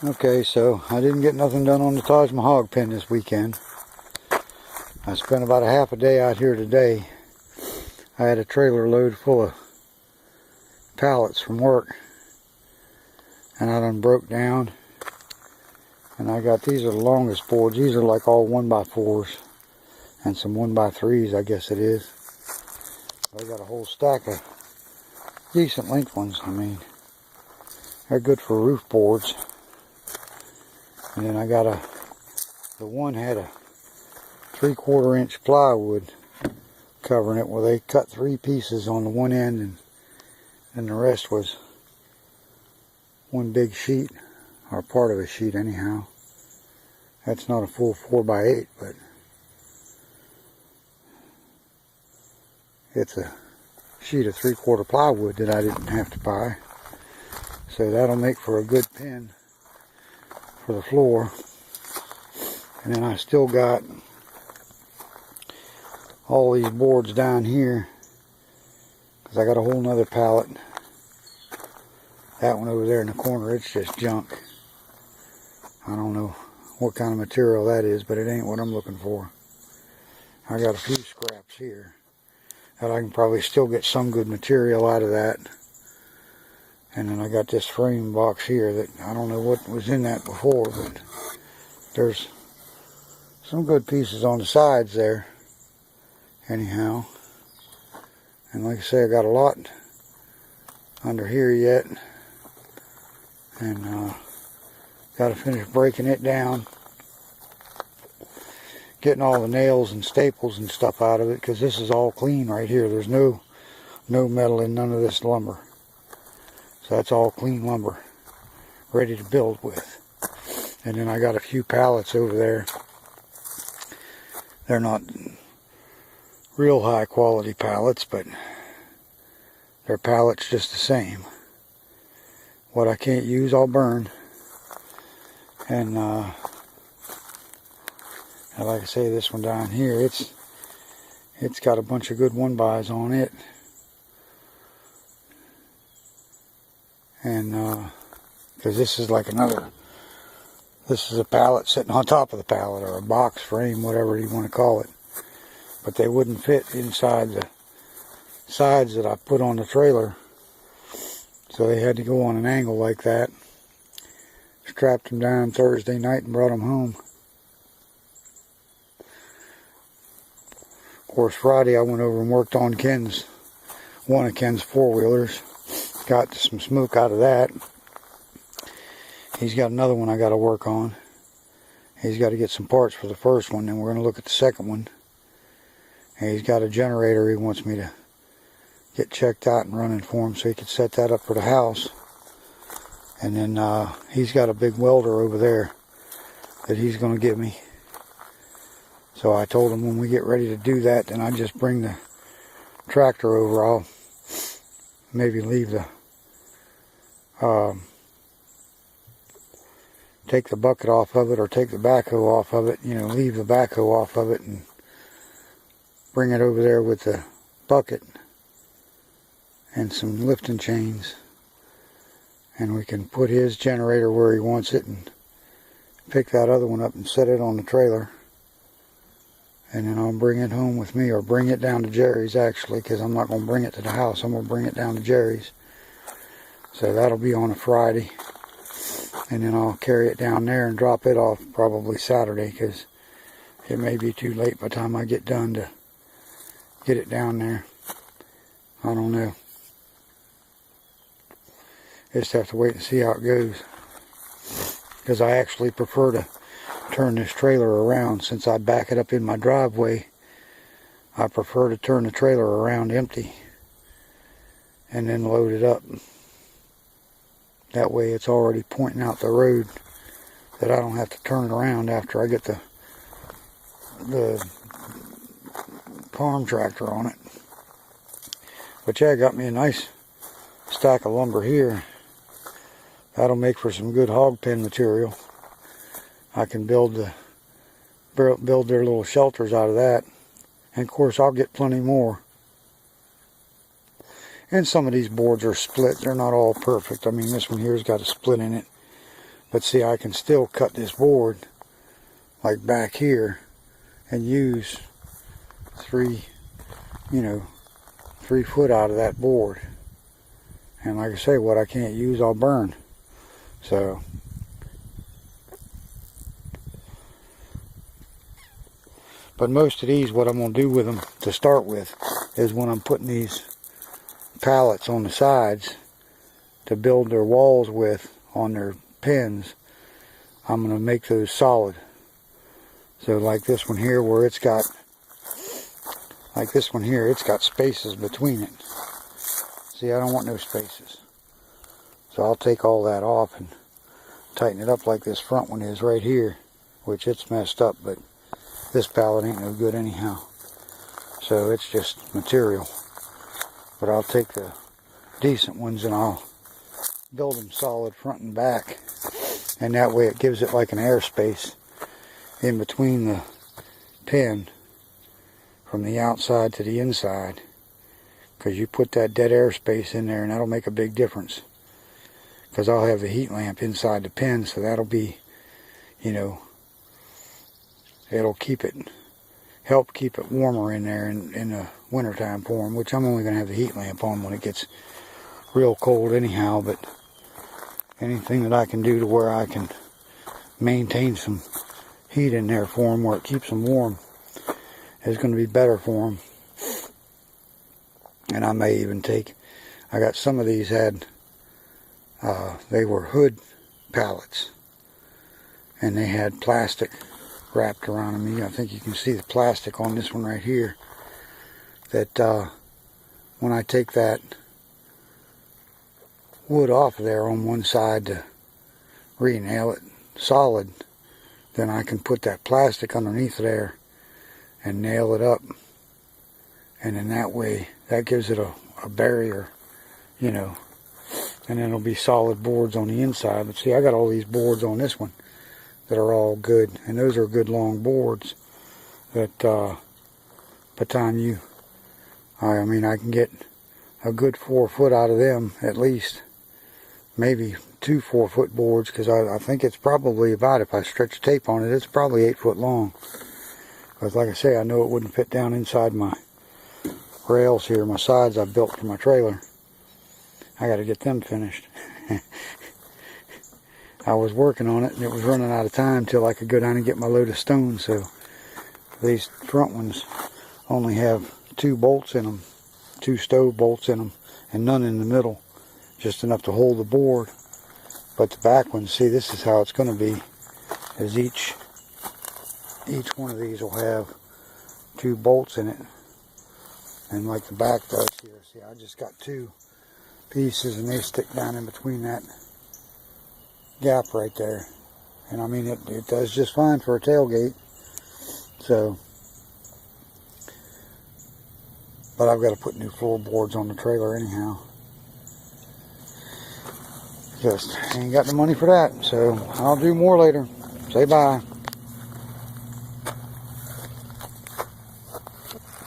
Okay, so I didn't get nothing done on the Taj Mahal pen this weekend. I spent about a half a day out here today. I had a trailer load full of pallets from work, and I done broke down. And I got, these are the longest boards. These are like all 1x4s and some 1x3s, I guess it is. I got a whole stack of decent length ones. I mean, they're good for roof boards. And then I got the one had a 3/4 inch plywood covering it, where they cut 3 pieces on the one end, and the rest was one big sheet, or part of a sheet anyhow. That's not a full 4x8, but it's a sheet of 3/4 plywood that I didn't have to buy. So that'll make for a good pen for the floor. And then I still got all these boards down here, because I got a whole nother pallet. That one over there in the corner, it's just junk. I don't know what kind of material that is, but it ain't what I'm looking for. I got a few scraps here that I can probably still get some good material out of that. And then I got this frame box here that I don't know what was in that before, but there's some good pieces on the sides there anyhow. And like I say, I got a lot under here yet, and got to finish breaking it down, getting all the nails and staples and stuff out of it, because this is all clean right here. There's no metal in none of this lumber. So that's all clean lumber, ready to build with. And then I got a few pallets over there. They're not real high quality pallets, but they're pallets just the same. What I can't use, I'll burn. And like I say, this one down here, it's got a bunch of good 1x's on it. And because this is like this is a pallet sitting on top of the pallet, or a box frame, whatever you want to call it. But they wouldn't fit inside the sides that I put on the trailer, so they had to go on an angle like that. Strapped them down Thursday night and brought them home. Of course, Friday I went over and worked on one of Ken's 4-wheelers. Got some smoke out of that. He's got another one I got to work on. He's got to get some parts for the first one, then we're going to look at the second one. And he's got a generator he wants me to get checked out and running for him, so he could set that up for the house. And then he's got a big welder over there that he's going to give me. So I told him when we get ready to do that, then I just bring the tractor over. I'll maybe leave the take the bucket off of it, or take the backhoe off of it, leave the backhoe off of it and bring it over there with the bucket and some lifting chains, and we can put his generator where he wants it and pick that other one up and set it on the trailer. And then I'll bring it home with me, or bring it down to Jerry's actually, because I'm not going to bring it to the house. I'm going to bring it down to Jerry's. So that'll be on a Friday. And then I'll carry it down there and drop it off probably Saturday, because it may be too late by the time I get done to get it down there. I don't know. Just have to wait and see how it goes. Because I actually prefer to turn this trailer around. Since I back it up in my driveway, I prefer to turn the trailer around empty and then load it up. That way it's already pointing out the road, that I don't have to turn it around after I get the farm tractor on it. But yeah, I got me a nice stack of lumber here. That'll make for some good hog pen material. I can build their little shelters out of that. And of course I'll get plenty more. And some of these boards are split. They're not all perfect. I mean, this one here's got a split in it. But see, I can still cut this board like back here and use 3 foot out of that board. And like I say, what I can't use, I'll burn. So, but most of these, what I'm going to do with them to start with is when I'm putting these pallets on the sides to build their walls with on their pins, I'm going to make those solid. So like this one here, where it's got, like this one here, it's got spaces between it. See, I don't want no spaces. So I'll take all that off and tighten it up like this front one is right here, which it's messed up, but this pallet ain't no good anyhow. So it's just material. But I'll take the decent ones and I'll build them solid front and back. And that way it gives it like an airspace in between the pin from the outside to the inside. Because you put that dead airspace in there and that'll make a big difference. Because I'll have the heat lamp inside the pin, so that'll be, it'll help keep it warmer in there in the wintertime for them, which I'm only going to have the heat lamp on when it gets real cold anyhow. But anything that I can do to where I can maintain some heat in there for them, where it keeps them warm, is going to be better for them. And I may even I got some of these they were hood pallets, and they had plastic wrapped around them. I think you can see the plastic on this one right here, that when I take that wood off of there on one side to re-nail it solid, then I can put that plastic underneath there and nail it up, and in that way that gives it a barrier, and then it'll be solid boards on the inside. But see, I got all these boards on this one that are all good, and those are good long boards that by the time I can get a good 4 foot out of them at least, maybe 2 4-foot boards, because I think it's probably about, if I stretch tape on it, it's probably 8 foot long. Because like I say, I know it wouldn't fit down inside my rails here, my sides I built for my trailer. I got to get them finished. I was working on it and it was running out of time till I could go down and get my load of stone. So these front ones only have 2 bolts in them, 2 stove bolts in them, and none in the middle, just enough to hold the board. But the back ones, see, this is how it's going to be, is each one of these will have 2 bolts in it, and like the back does here. See, I just got 2 pieces and they stick down in between that gap right there, and I mean it does just fine for a tailgate. So, but I've got to put new floorboards on the trailer anyhow. Just ain't got the money for that, so I'll do more later. Say bye.